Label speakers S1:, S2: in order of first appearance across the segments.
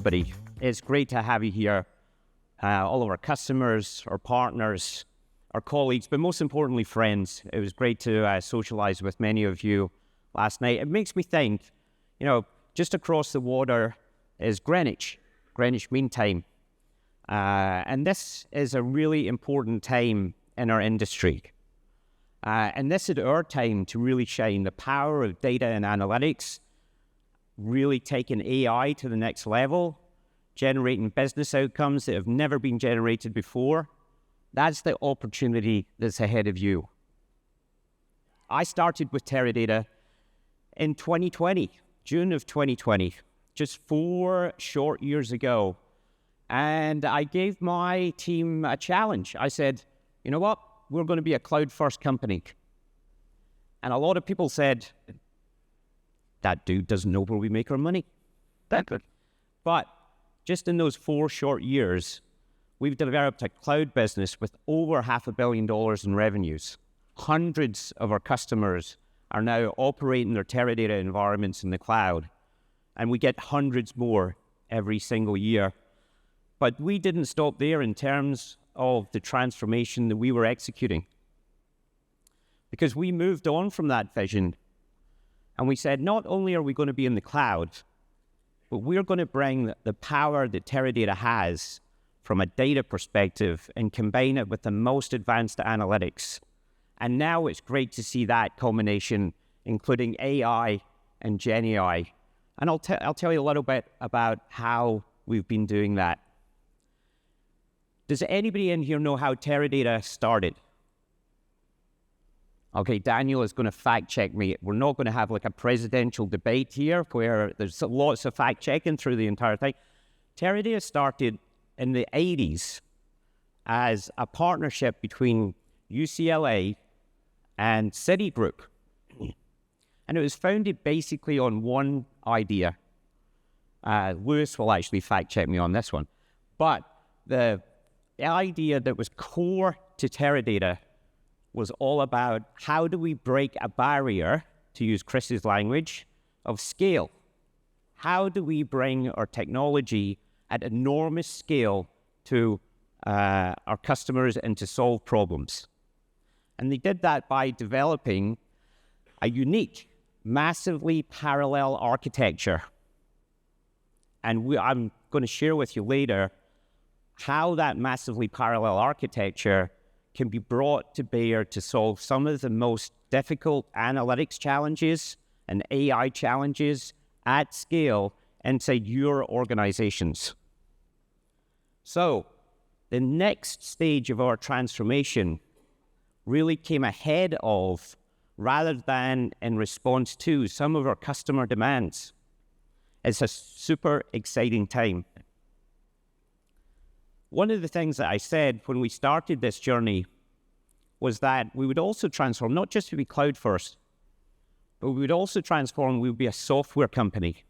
S1: everybody. It's great to have you here, all of our customers, our partners, our colleagues, but most importantly, friends. It was great to socialize with many of you last night. It makes me think, just across the water is Greenwich Mean Time. And this is a really important time in our industry. And this is our time to really shine the power of data and analytics, really taking AI to the next level, generating business outcomes that have never been generated before. That's the opportunity that's ahead of you. I started with Teradata in 2020, June of 2020, just 4 short years ago. And I gave my team a challenge. I said, you know what? We're going to be a cloud-first company. And a lot of people said, that dude doesn't know where we make our money. That good. But just in those 4 short years, we've developed a cloud business with over $500 million in revenues. Hundreds of our customers are now operating their Teradata environments in the cloud. And we get hundreds more every single year. But we didn't stop there in terms of the transformation that we were executing. Because we moved on from that vision and we said, not only are we going to be in the cloud, but we're going to bring the power that Teradata has from a data perspective and combine it with the most advanced analytics. And now it's great to see that combination, including AI and Gen AI. And I'll tell you a little bit about how we've been doing that. Does anybody in here know how Teradata started? Okay, Daniel is going to fact check me. We're not going to have like a presidential debate here where there's lots of fact checking through the entire thing. Teradata started in the 80s as a partnership between UCLA and Citigroup. And it was founded basically on one idea. Lewis will actually fact check me on this one. But the idea that was core to Teradata was all about how do we break a barrier, to use Chris's language, of scale. How do we bring our technology at enormous scale to our customers and to solve problems? And they did that by developing a unique, massively parallel architecture. And I'm going to share with you later how that massively parallel architecture can be brought to bear to solve some of the most difficult analytics challenges and AI challenges at scale inside your organizations. So the next stage of our transformation really came ahead of, rather than in response to, some of our customer demands. It's a super exciting time. One of the things that I said when we started this journey was that we would also transform, not just to be cloud first, but we would also transform, we would be a software company.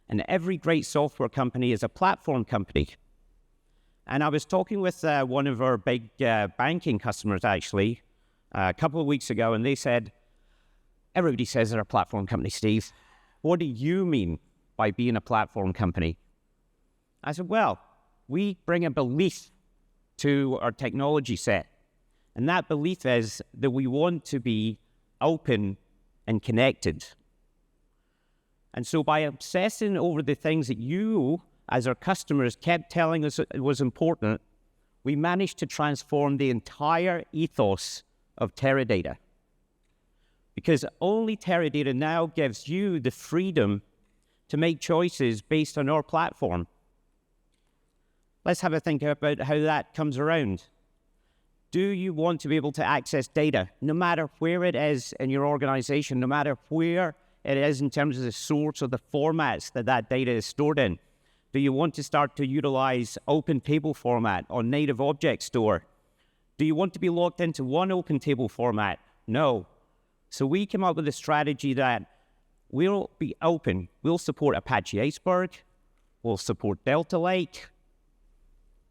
S1: And every great software company is a platform company. And I was talking with one of our big banking customers, actually, a couple of weeks ago, and they said, everybody says they're a platform company, Steve. What do you mean by being a platform company? I said, well, we bring a belief to our technology set. And that belief is that we want to be open and connected. And so by obsessing over the things that you, as our customers, kept telling us was important, we managed to transform the entire ethos of Teradata. Because only Teradata now gives you the freedom to make choices based on our platform. Let's have a think about how that comes around. Do you want to be able to access data, no matter where it is in your organization, no matter where it is in terms of the source or the formats that data is stored in? Do you want to start to utilize open table format or native object store? Do you want to be locked into one open table format? No. So we came up with a strategy that we'll be open. We'll support Apache Iceberg. We'll support Delta Lake.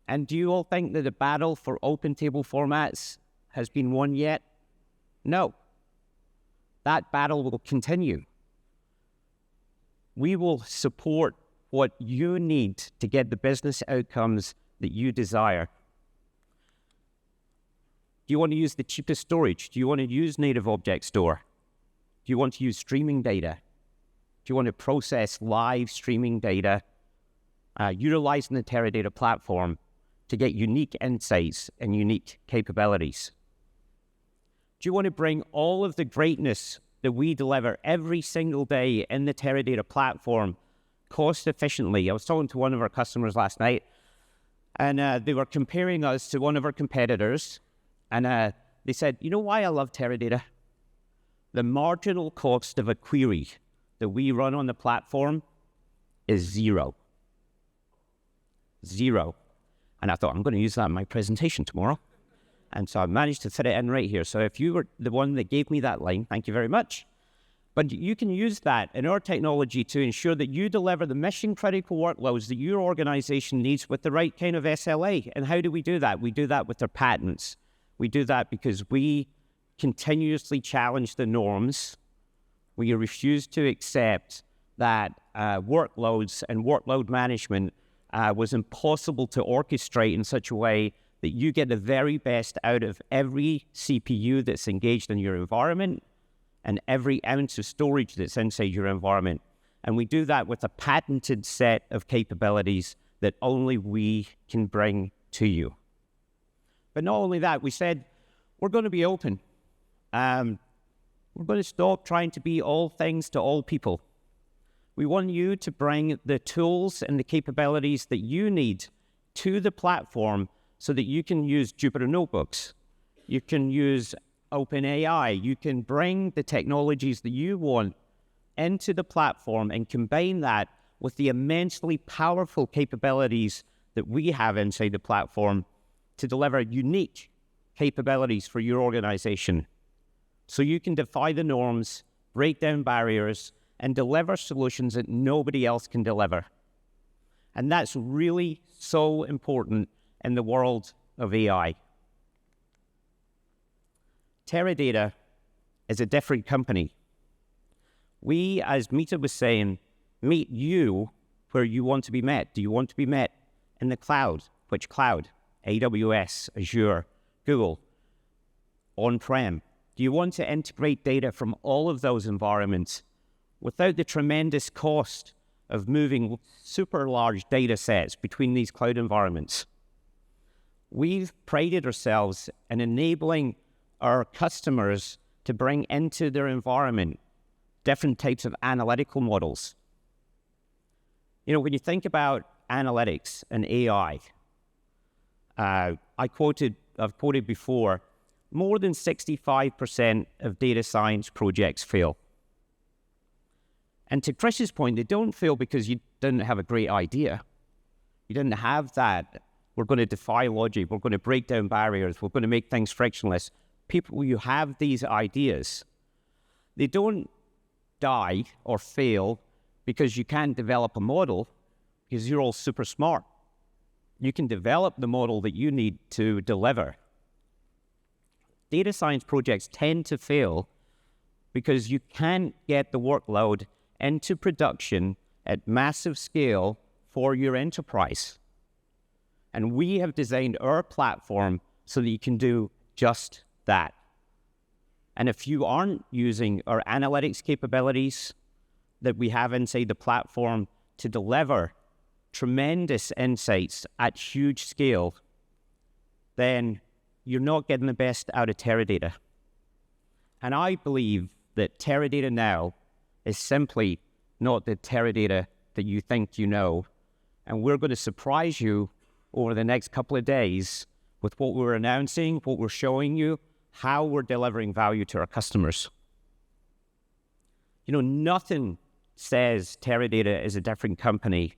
S1: And do you all think that the battle for open table formats has been won yet? No. That battle will continue. We will support what you need to get the business outcomes that you desire. Do you want to use the cheapest storage? Do you want to use native object store? Do you want to use streaming data? Do you want to process live streaming data, utilizing the Teradata platform to get unique insights and unique capabilities? Do you want to bring all of the greatness that we deliver every single day in the Teradata platform cost efficiently? I was talking to one of our customers last night, and they were comparing us to one of our competitors. And they said, you know why I love Teradata? The marginal cost of a query that we run on the platform is zero. Zero. And I thought, I'm going to use that in my presentation tomorrow. And so I managed to fit it in right here. So if you were the one that gave me that line, thank you very much. But you can use that in our technology to ensure that you deliver the mission-critical workloads that your organization needs with the right kind of SLA. And how do we do that? We do that with our patents. We do that because we continuously challenge the norms. We refuse to accept that workloads and workload management was impossible to orchestrate in such a way that you get the very best out of every CPU that's engaged in your environment and every ounce of storage that's inside your environment. And we do that with a patented set of capabilities that only we can bring to you. But not only that, we said, we're going to be open. We're going to stop trying to be all things to all people. We want you to bring the tools and the capabilities that you need to the platform so that you can use Jupyter Notebooks. You can use OpenAI. You can bring the technologies that you want into the platform and combine that with the immensely powerful capabilities that we have inside the platform to deliver unique capabilities for your organization. So you can defy the norms, break down barriers, and deliver solutions that nobody else can deliver. And that's really so important in the world of AI. Teradata is a different company. We, as Mita was saying, meet you where you want to be met. Do you want to be met in the cloud? Which cloud? AWS, Azure, Google, on-prem. Do you want to integrate data from all of those environments without the tremendous cost of moving super large data sets between these cloud environments? We've prided ourselves in enabling our customers to bring into their environment different types of analytical models. You know, when you think about analytics and AI, I've quoted before, more than 65% of data science projects fail. And to Chris's point, they don't fail because you didn't have a great idea. You didn't have that. We're going to defy logic. We're going to break down barriers. We're going to make things frictionless. People who have these ideas, they don't die or fail because you can't develop a model because you're all super smart. You can develop the model that you need to deliver. Data science projects tend to fail because you can't get the workload into production at massive scale for your enterprise. And we have designed our platform so that you can do just that. And if you aren't using our analytics capabilities that we have inside the platform to deliver tremendous insights at huge scale, then you're not getting the best out of Teradata. And I believe that Teradata now is simply not the Teradata that you think you know. And we're going to surprise you over the next couple of days with what we're announcing, what we're showing you, how we're delivering value to our customers. You know, nothing says Teradata is a different company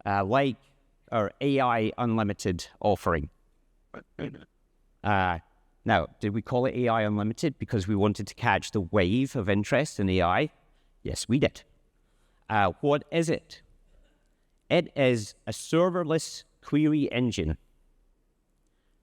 S1: like our AI Unlimited offering. Now, did we call it AI Unlimited because we wanted to catch the wave of interest in AI? Yes, we did. What is it? It is a serverless query engine.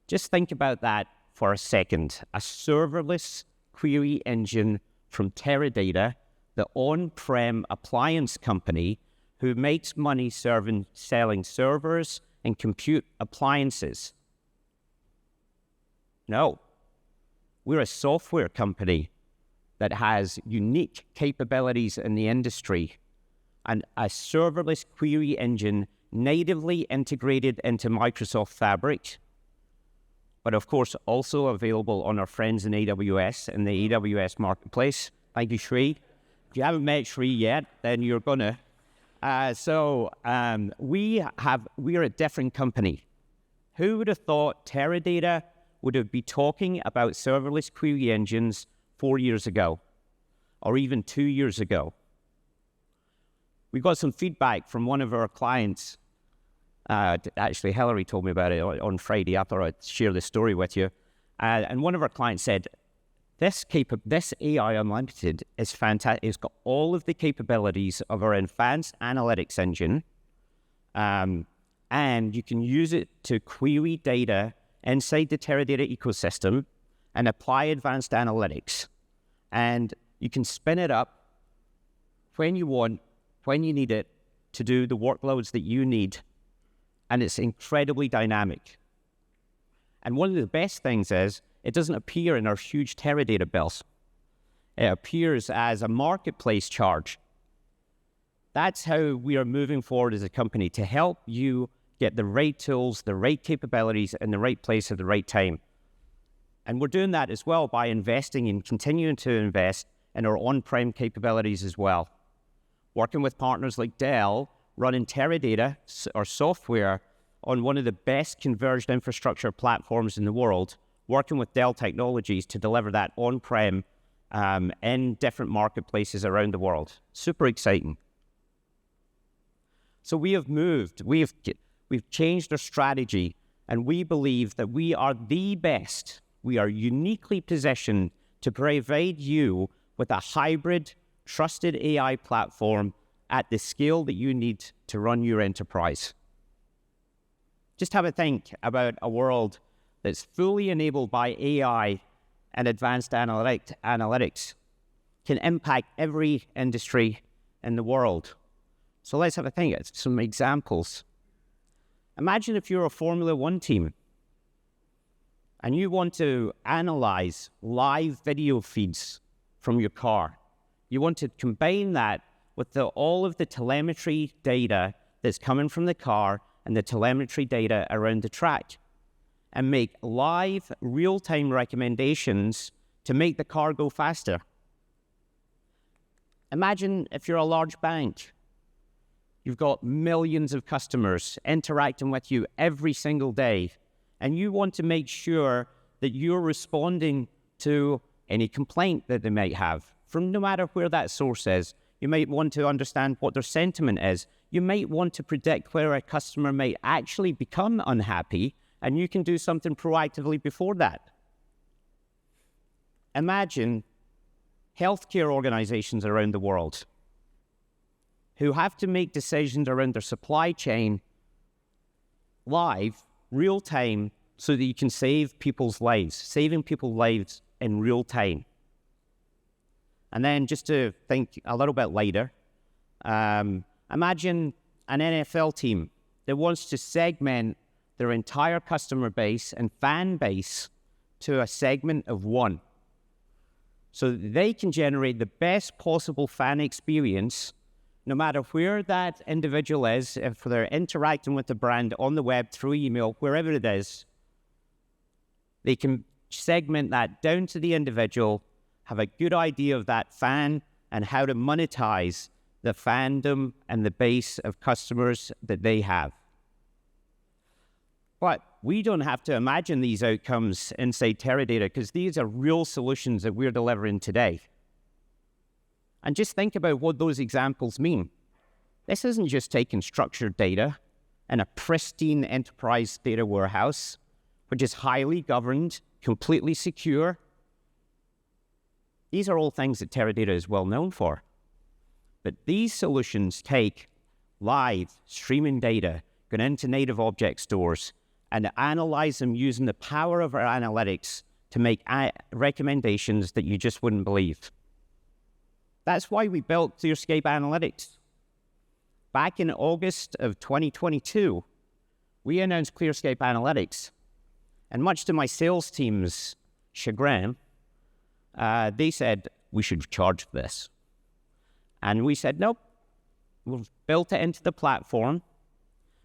S1: Just think about that for a second. A serverless query engine from Teradata, the on-prem appliance company who makes money selling servers and compute appliances. No, we're a software company that has unique capabilities in the industry and a serverless query engine natively integrated into Microsoft Fabric, but of course also available on our friends in AWS in the AWS Marketplace. Thank you, Sri. If you haven't met Sri yet, then you're gonna. We are a different company. Who would have thought Teradata would have been talking about serverless query engines 4 years ago, or even 2 years ago? We got some feedback from one of our clients. Actually, Hillary told me about it on Friday. I thought I'd share this story with you. And one of our clients said, this AI Unlimited is fantastic. It's got all of the capabilities of our advanced analytics engine, and you can use it to query data inside the Teradata ecosystem and apply advanced analytics. And you can spin it up when you want, when you need it, to do the workloads that you need. And it's incredibly dynamic. And one of the best things is, it doesn't appear in our huge Teradata bills. It appears as a marketplace charge. That's how we are moving forward as a company, to help you get the right tools, the right capabilities in the right place at the right time. And we're doing that as well by investing and continuing to invest in our on-prem capabilities as well. Working with partners like Dell, running Teradata, or software, on one of the best converged infrastructure platforms in the world, working with Dell Technologies to deliver that on-prem in different marketplaces around the world. Super exciting. So we have moved, we've changed our strategy, and we believe that we are the best. We are uniquely positioned to provide you with a hybrid, trusted AI platform at the scale that you need to run your enterprise. Just have a think about a world that's fully enabled by AI and advanced analytics, can impact every industry in the world. So let's have a think at some examples. Imagine if you're a Formula One team and you want to analyze live video feeds from your car. You want to combine that with all of the telemetry data that's coming from the car and the telemetry data around the track, and make live, real-time recommendations to make the car go faster. Imagine if you're a large bank. You've got millions of customers interacting with you every single day, and you want to make sure that you're responding to any complaint that they might have, from no matter where that source is. You might want to understand what their sentiment is. You might want to predict where a customer might actually become unhappy, and you can do something proactively before that. Imagine healthcare organizations around the world who have to make decisions around their supply chain live, real time, so that you can save people's lives, saving people's lives in real time. And then just to think a little bit later, imagine an NFL team that wants to segment their entire customer base and fan base to a segment of one, so that they can generate the best possible fan experience no matter where that individual is, if they're interacting with the brand on the web, through email, wherever it is. They can segment that down to the individual, have a good idea of that fan and how to monetize the fandom and the base of customers that they have. But we don't have to imagine these outcomes inside Teradata, because these are real solutions that we're delivering today. And just think about what those examples mean. This isn't just taking structured data in a pristine enterprise data warehouse, which is highly governed, completely secure. These are all things that Teradata is well known for. But these solutions take live streaming data, going into native object stores, and analyze them using the power of our analytics to make recommendations that you just wouldn't believe. That's why we built ClearScape Analytics. back in August of 2022, we announced ClearScape Analytics. And much to my sales team's chagrin, they said we should charge for this. And we said, nope, we've built it into the platform.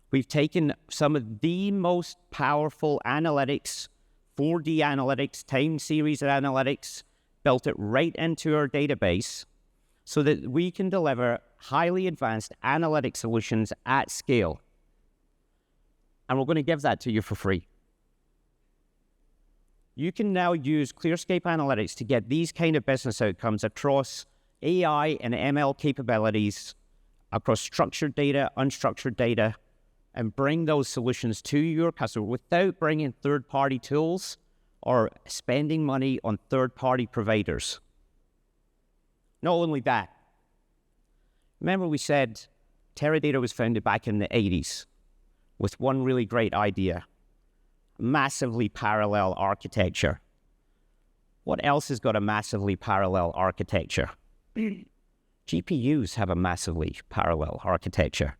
S1: We've taken some of the most powerful analytics, 4D analytics, time series analytics, built it right into our database so that we can deliver highly advanced analytic solutions at scale. And we're going to give that to you for free. You can now use ClearScape Analytics to get these kind of business outcomes across AI and ML capabilities, across structured data, unstructured data, and bring those solutions to your customer without bringing third-party tools or spending money on third-party providers. Not only that, remember we said Teradata was founded back in the 80s with one really great idea: massively parallel architecture. What else has got a massively parallel architecture? GPUs have a massively parallel architecture.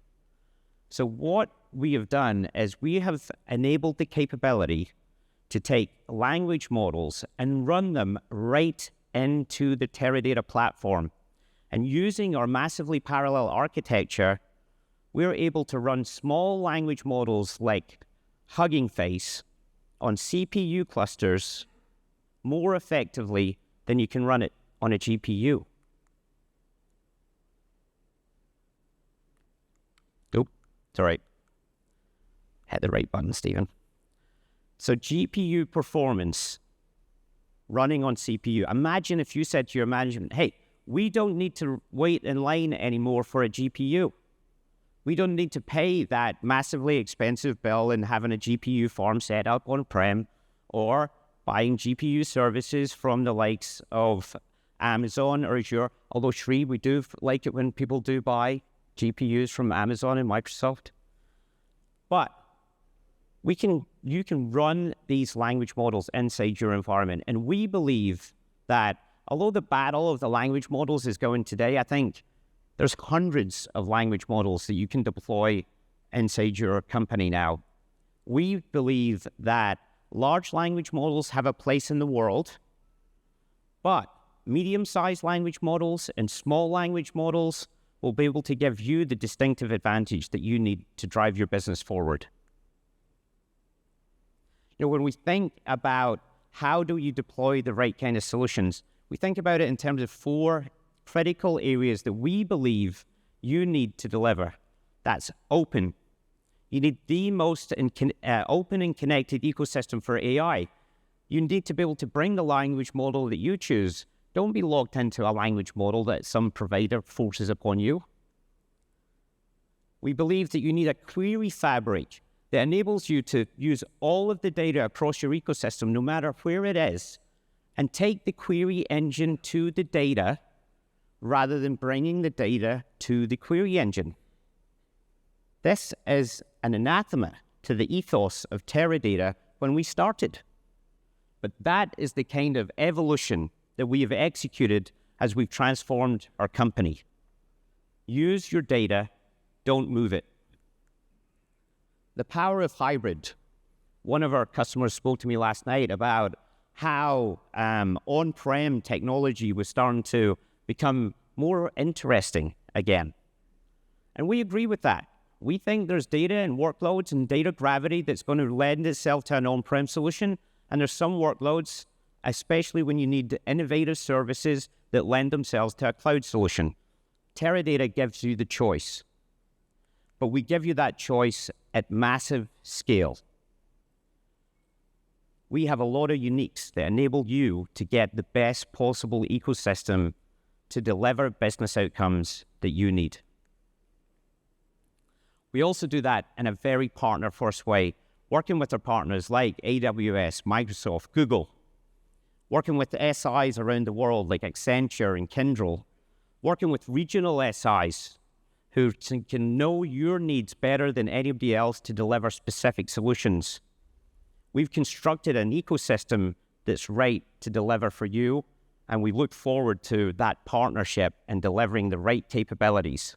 S1: So what we have done is we have enabled the capability to take language models and run them right into the Teradata platform. And using our massively parallel architecture, we're able to run small language models like Hugging Face on CPU clusters more effectively than you can run it on a GPU. Oop, it's all right. Hit the right button, Stephen. So GPU performance running on CPU. Imagine if you said to your management, hey, we don't need to wait in line anymore for a GPU. We don't need to pay that massively expensive bill and having a GPU farm set up on-prem or buying GPU services from the likes of Amazon or Azure. Although, Sri, we do like it when people do buy GPUs from Amazon and Microsoft. But you can run these language models inside your environment. And we believe that although the battle of the language models is going today, I think there's hundreds of language models that you can deploy inside your company now. We believe that large language models have a place in the world, but medium-sized language models and small language models will be able to give you the distinctive advantage that you need to drive your business forward. You know, when we think about how do you deploy the right kind of solutions, we think about it in terms of 4 critical areas that we believe you need to deliver. That's open. You need the most open and connected ecosystem for AI. You need to be able to bring the language model that you choose. Don't be locked into a language model that some provider forces upon you. We believe that you need a query fabric that enables you to use all of the data across your ecosystem, no matter where it is, and take the query engine to the data rather than bringing the data to the query engine. This is an anathema to the ethos of Teradata when we started. But that is the kind of evolution that we have executed as we've transformed our company. Use your data, don't move it. The power of hybrid. One of our customers spoke to me last night about how on-prem technology was starting to become more interesting again. And we agree with that. We think there's data and workloads and data gravity that's going to lend itself to an on-prem solution. And there's some workloads, especially when you need innovative services that lend themselves to a cloud solution. Teradata gives you the choice. But we give you that choice at massive scale. We have a lot of uniques that enable you to get the best possible ecosystem to deliver business outcomes that you need. We also do that in a very partner-first way, working with our partners like AWS, Microsoft, Google, working with the SIs around the world like Accenture and Kyndryl, working with regional SIs who can know your needs better than anybody else to deliver specific solutions. We've constructed an ecosystem that's right to deliver for you, and we look forward to that partnership and delivering the right capabilities.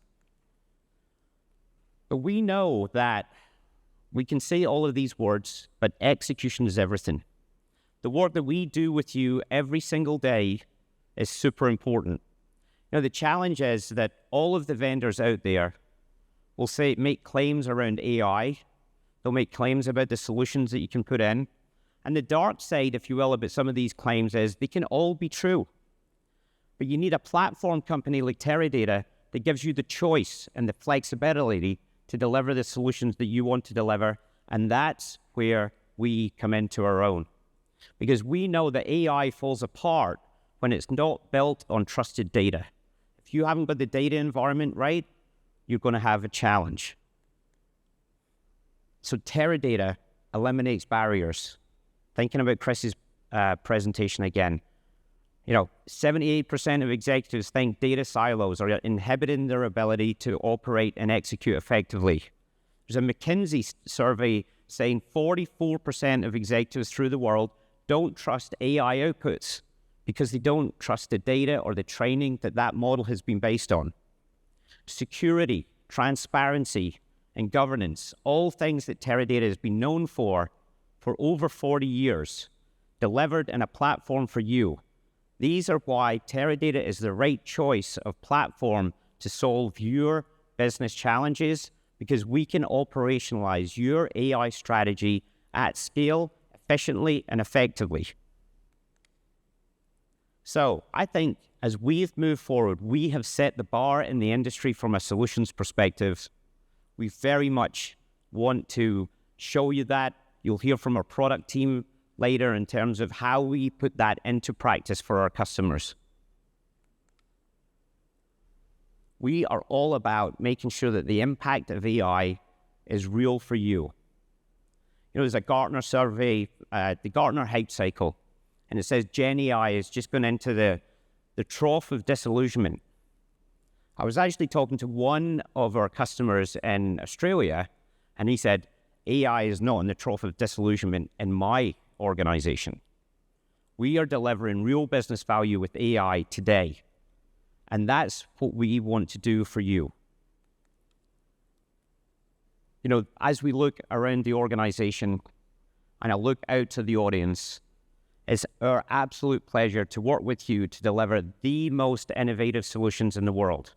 S1: But we know that we can say all of these words, but execution is everything. The work that we do with you every single day is super important. The challenge is that all of the vendors out there will make claims around AI. They'll make claims about the solutions that you can put in. And the dark side, if you will, about some of these claims is they can all be true. But you need a platform company like Teradata that gives you the choice and the flexibility to deliver the solutions that you want to deliver. And that's where we come into our own. Because we know that AI falls apart when it's not built on trusted data. If you haven't got the data environment right, you're going to have a challenge. So Teradata eliminates barriers. Thinking about Chris's presentation again, 78% of executives think data silos are inhibiting their ability to operate and execute effectively. There's a McKinsey survey saying 44% of executives through the world don't trust AI outputs because they don't trust the data or the training that model has been based on. Security, transparency, and governance, all things that Teradata has been known for over 40 years, delivered in a platform for you. These are why Teradata is the right choice of platform to solve your business challenges, because we can operationalize your AI strategy at scale, efficiently and effectively. So I think as we've moved forward, we have set the bar in the industry from a solutions perspective. We very much want to show you that. You'll hear from our product team later in terms of how we put that into practice for our customers. We are all about making sure that the impact of AI is real for you. There's a Gartner survey, the Gartner hype cycle, and it says Gen AI is just going into the trough of disillusionment. I was actually talking to one of our customers in Australia, and he said, AI is not in the trough of disillusionment in my organization. We are delivering real business value with AI today, and that's what we want to do for you. As we look around the organization and I look out to the audience, it's our absolute pleasure to work with you to deliver the most innovative solutions in the world.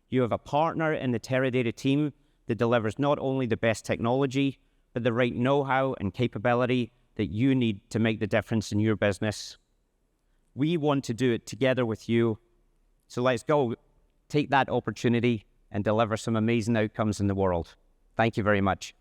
S1: You have a partner in the Teradata team that delivers not only the best technology, but the right know-how and capability that you need to make the difference in your business. We want to do it together with you. So let's go take that opportunity and deliver some amazing outcomes in the world. Thank you very much.